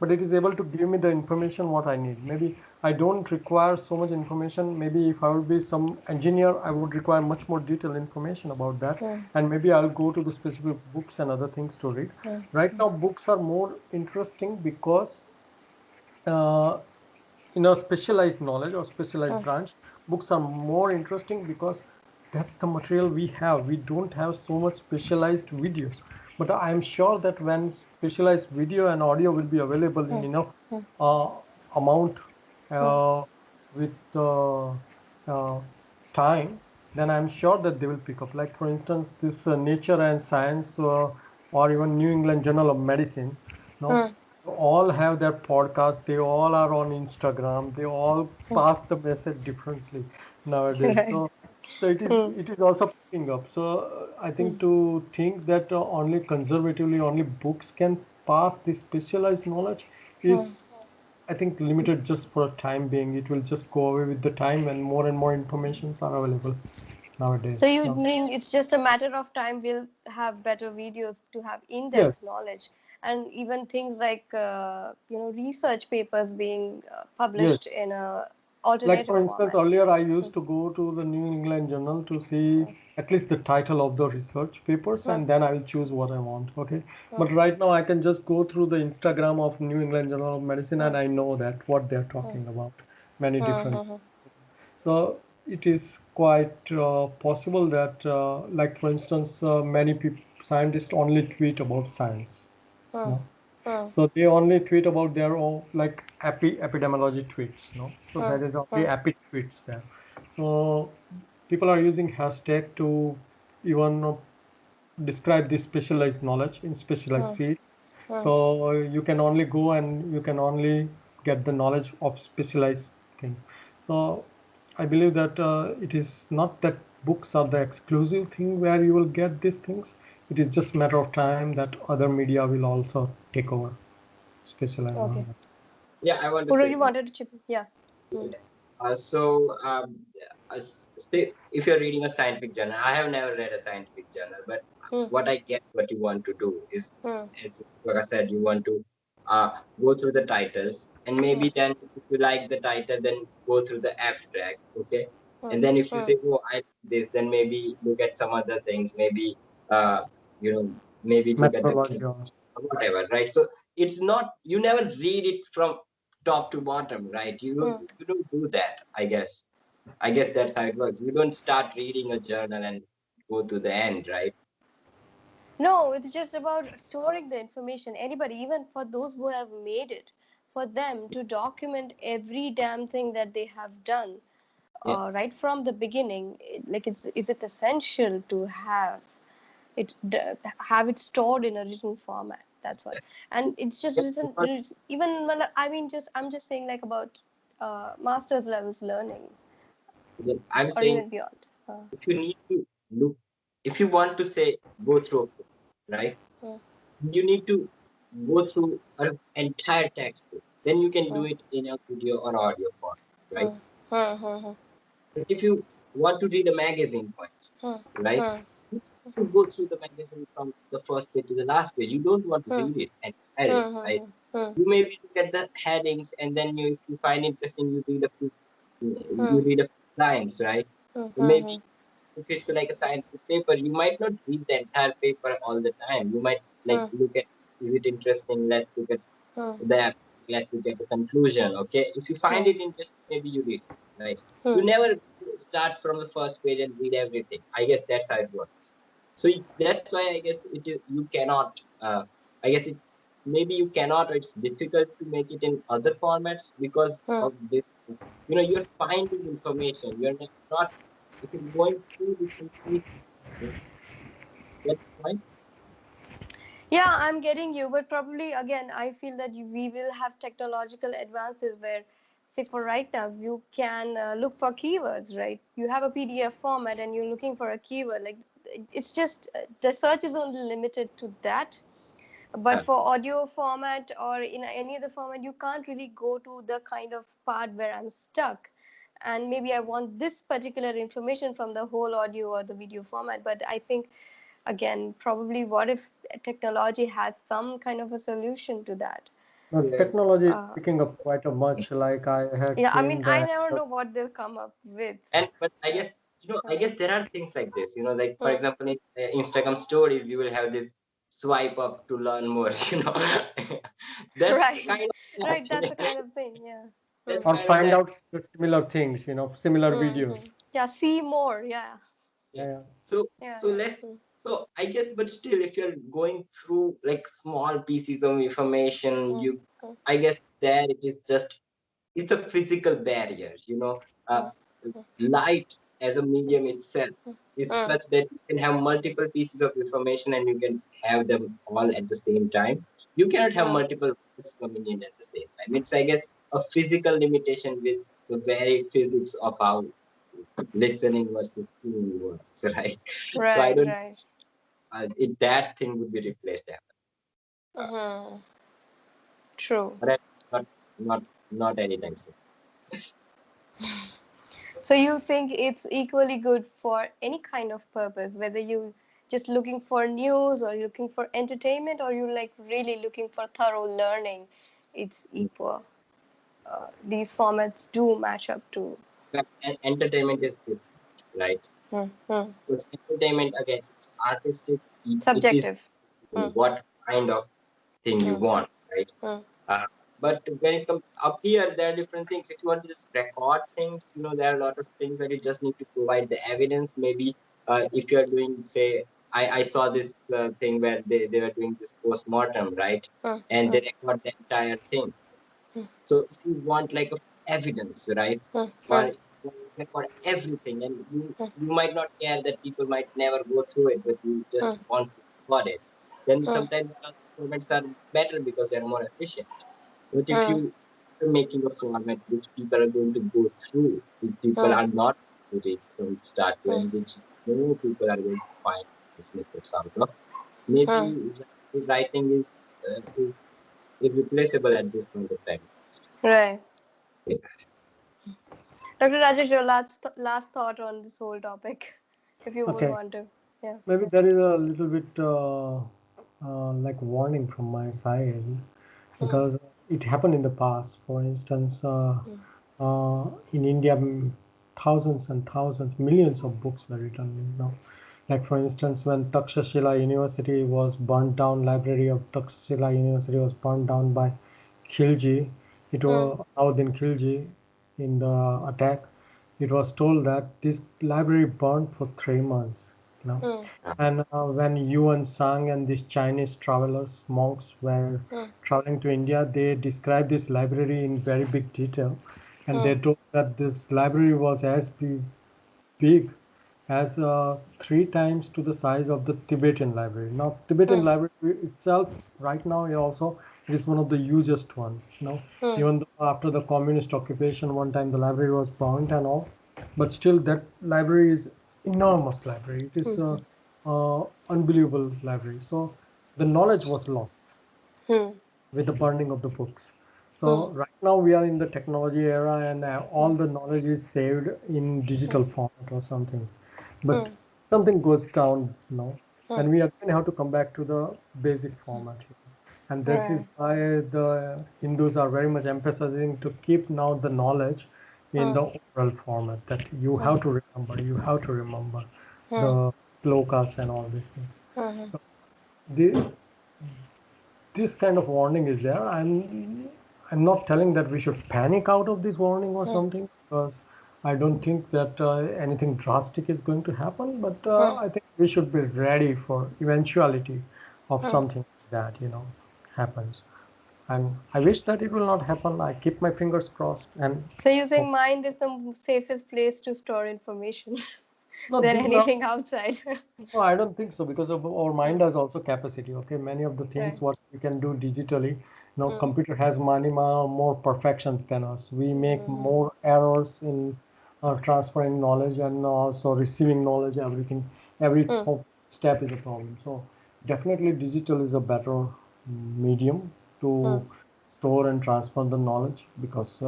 [SPEAKER 3] but it is able to give me the information what I need. Maybe I don't require so much information. Maybe if I would be some engineer, I would require much more detailed information about that. And maybe I'll go to the specific books and other things to read. Right now, books are more interesting because uh, in a specialized knowledge or specialized branch, books are more interesting because that's the material we have. We don't have so much specialized videos, but I am sure that when specialized video and audio will be available in enough amount with time, then I'm sure that they will pick up. Like for instance, this Nature and Science or even New England Journal of Medicine, no, all have their podcast. They all are on Instagram. They all pass the message differently nowadays.
[SPEAKER 1] Right.
[SPEAKER 3] So it is also picking up. So I think to think that only conservatively only books can pass this specialized knowledge is I think limited just for a time being. It will just go away with the time when more and more informations are available nowadays.
[SPEAKER 1] So you mean it's just a matter of time we'll have better videos to have in-depth knowledge, and even things like research papers being published in a
[SPEAKER 3] Like for
[SPEAKER 1] alternative
[SPEAKER 3] instance,
[SPEAKER 1] formats.
[SPEAKER 3] earlier I used to go to the New England Journal to see at least the title of the research papers, and then I will choose what I want. Okay, but right now I can just go through the Instagram of New England Journal of Medicine, and I know that what they're talking about, many different. So it is quite possible that, like for instance, many people, scientists only tweet about science. No? So they only tweet about their own, like epidemiology tweets. No, so there is only epi tweets there. So people are using hashtag to even describe this specialized knowledge in specialized field. So you can only go and you can only get the knowledge of specialized thing. So I believe that it is not that books are the exclusive thing where you will get these things. It is just a matter of time that other media will also take over specialized knowledge.
[SPEAKER 2] Yeah, I want to
[SPEAKER 1] Who
[SPEAKER 2] say.
[SPEAKER 1] you wanted to chip in? Yeah.
[SPEAKER 2] Say if you're reading a scientific journal, I have never read a scientific journal, but what I get, what you want to do is, like I said, you want to go through the titles, and maybe then if you like the title, then go through the abstract, okay? And then if you say, oh, I like this, then maybe look at some other things, maybe maybe look at the whatever, right? So it's not, you never read it from top to bottom, right? You don't do that, I guess. I guess that's how it works. You don't start reading a journal and go to the end, right?
[SPEAKER 1] No, it's just about storing the information. Anybody, even for those who have made it, for them to document every damn thing that they have done, right from the beginning. Is it essential to have it stored in a written format? That's what. And it's just even when I'm just saying like about master's levels learning.
[SPEAKER 2] I'm
[SPEAKER 1] or
[SPEAKER 2] saying
[SPEAKER 1] even beyond.
[SPEAKER 2] if you need to look, if you want to say go through a course, right? You need to go through an entire textbook. Then you can do it in a video or audio form, right? But if you want to read a magazine, for instance, right? You go through the magazine from the first page to the last page. You don't want to read it entirely, right? You maybe look at the headings, and then if you find interesting, you read a few lines, right? Maybe if it's like a scientific paper, you might not read the entire paper all the time. You might like look at, is it interesting? Let's look at the let's look at the conclusion. Okay, if you find it interesting, maybe you read it, right? You never start from the first page and read everything. I guess that's how it works. So that's why I guess it is, you cannot. I guess it maybe you cannot, or it's difficult to make it in other formats because of this. You're finding information. You're not. If you're going through this information, that's fine.
[SPEAKER 1] Yeah, I'm getting you, but probably again, I feel that we will have technological advances where, say, for right now, you can look for keywords, right? You have a PDF format and you're looking for a keyword. Like, it's just the search is only limited to that. But for audio format or in any other format, you can't really go to the kind of part where I'm stuck. And maybe I want this particular information from the whole audio or the video format. But I think, again, probably what if technology has some kind of a solution to that?
[SPEAKER 3] Well,
[SPEAKER 2] Yes.
[SPEAKER 3] technology is picking up quite a much. Like I had
[SPEAKER 1] Yeah, I
[SPEAKER 3] seen
[SPEAKER 1] mean, I
[SPEAKER 3] that.
[SPEAKER 1] never know what they'll come up with.
[SPEAKER 2] But I guess, I guess there are things like this, like for
[SPEAKER 1] Hmm.
[SPEAKER 2] example, in Instagram stories, you will have this swipe up to learn more, That's
[SPEAKER 1] Right,
[SPEAKER 2] kind of
[SPEAKER 1] right. That's the kind of thing. Yeah.
[SPEAKER 2] that's
[SPEAKER 3] Or
[SPEAKER 2] kind of
[SPEAKER 3] find
[SPEAKER 2] that.
[SPEAKER 3] out the similar things, similar videos.
[SPEAKER 1] Yeah, see more. Yeah.
[SPEAKER 2] Yeah.
[SPEAKER 3] Yeah.
[SPEAKER 2] So
[SPEAKER 1] Yeah.
[SPEAKER 2] so let's so I guess, but still, if you're going through like small pieces of information, I guess there it is just it's a physical barrier, light as a medium itself is such that you can have multiple pieces of information and you can have them all at the same time. You cannot have multiple words coming in at the same time. It's, I guess, a physical limitation with the very physics of how listening versus seeing works, right? So I
[SPEAKER 1] Right,
[SPEAKER 2] don't,
[SPEAKER 1] right.
[SPEAKER 2] that thing would be replaced,
[SPEAKER 1] True.
[SPEAKER 2] but not anytime soon.
[SPEAKER 1] So you think it's equally good for any kind of purpose, whether you just looking for news or looking for entertainment or you like really looking for thorough learning, it's equal. These formats do match up to.
[SPEAKER 2] And entertainment is different, right? Because entertainment, again, it's artistic. It is
[SPEAKER 1] Subjective.
[SPEAKER 2] what kind of thing you want, right? But when it comes up here, there are different things. If you want to just record things, there are a lot of things that you just need to provide the evidence. Maybe if you're doing, say, I saw this thing where they were doing this post-mortem, right? And they record the entire thing. So if you want like evidence, right? Or you record everything, and you might not care that people might never go through it, but you just want to record it. Then sometimes formats are better because they're more efficient. But if you're making a format which people are going to go through, which people are not going to read from start to end, which more people are going to find the snippets out of, maybe writing is irreplaceable at this point of time.
[SPEAKER 1] Right.
[SPEAKER 2] Yeah.
[SPEAKER 1] Dr. Rajesh, your last thought on this whole topic, if you would
[SPEAKER 3] Okay.
[SPEAKER 1] want to. Yeah.
[SPEAKER 3] Maybe there is a little bit like warning from my side because it happened in the past. For instance, in India, thousands and thousands, millions of books were written. Like for instance, when Takshashila University was burnt down, library of Takshashila University was burnt down by Khilji. It was Alauddin Khilji in the attack. It was told that this library burned for 3 months. And when Yuan Sang and these Chinese travelers, monks, were traveling to India, they described this library in very big detail. And they told that this library was as big as 3 times to the size of the Tibetan library. Now, Tibetan library itself, right now, it is one of the hugest one. Even though after the communist occupation, one time the library was burnt and all, but still that library is enormous library. It is unbelievable library. So the knowledge was lost with the burning of the books. So right now we are in the technology era, and all the knowledge is saved in digital format or something. But something goes down, and we again have to come back to the basic format. And this is why the Hindus are very much emphasizing to keep now the knowledge in the oral format, that you have to remember the slokas and all these things. So this kind of warning is there. I'm not telling that we should panic out of this warning or something, because I don't think that anything drastic is going to happen, but I think we should be ready for eventuality of something that happens. And I wish that it will not happen. I keep my fingers crossed. And
[SPEAKER 1] So you think mind is the safest place to store information?
[SPEAKER 3] No,
[SPEAKER 1] than
[SPEAKER 3] these are,
[SPEAKER 1] anything outside.
[SPEAKER 3] no, I don't think so because of our mind has also capacity. Okay, many of the things
[SPEAKER 1] Right.
[SPEAKER 3] what we can do digitally,
[SPEAKER 1] Mm.
[SPEAKER 3] computer has many more perfections than us. We make more errors in transferring knowledge and also receiving knowledge. Every step is a problem. So definitely digital is a better medium to store and transfer the knowledge because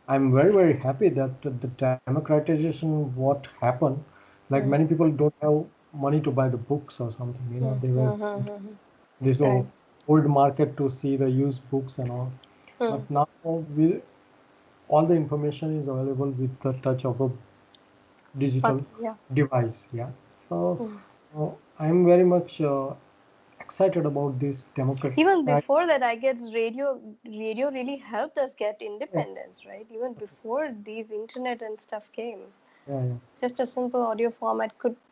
[SPEAKER 3] I'm very happy that the democratization what happened, like many people don't have money to buy the books or something, they were this
[SPEAKER 1] Right.
[SPEAKER 3] old market to see the used books and all. But now all the information is available with the touch of a digital
[SPEAKER 1] Yeah.
[SPEAKER 3] device. Yeah. So I'm very much excited about this democratic.
[SPEAKER 1] Even before that, I guess radio really helped us get independence, right? Even before these internet and stuff came.
[SPEAKER 3] Yeah.
[SPEAKER 1] Just a simple audio format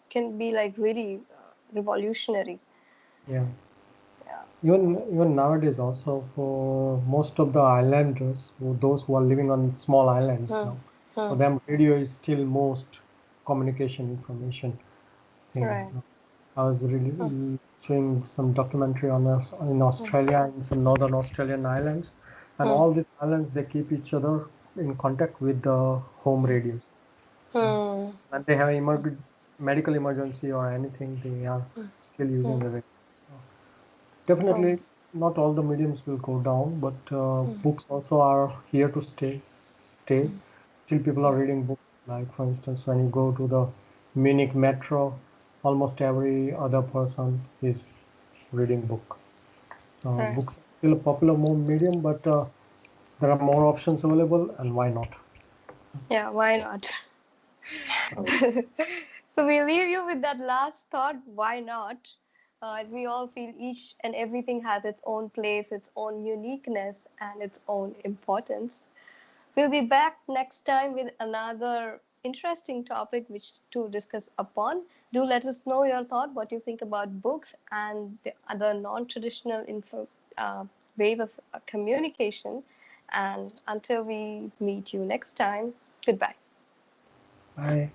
[SPEAKER 1] can be like really revolutionary.
[SPEAKER 3] Yeah. Even nowadays also for most of the islanders, those who are living on small islands now, for them radio is still most communication information thing.
[SPEAKER 1] Right.
[SPEAKER 3] I was really showing some documentary on us in Australia, in some northern Australian islands, and all these islands they keep each other in contact with the home radios. When they have medical emergency or anything, they are still using the radio. Definitely, not all the mediums will go down, but books also are here to stay. Still, people are reading books. Like for instance, when you go to the Munich metro, almost every other person is reading book. So books are still a popular medium, but there are more options available, and why not?
[SPEAKER 1] Yeah, why not? So we leave you with that last thought, why not? As we all feel each and everything has its own place, its own uniqueness, and its own importance. We'll be back next time with another interesting topic which to discuss upon. Do let us know your thought, what you think about books and the other non-traditional ways of communication. And until we meet you next time, goodbye.
[SPEAKER 3] Bye.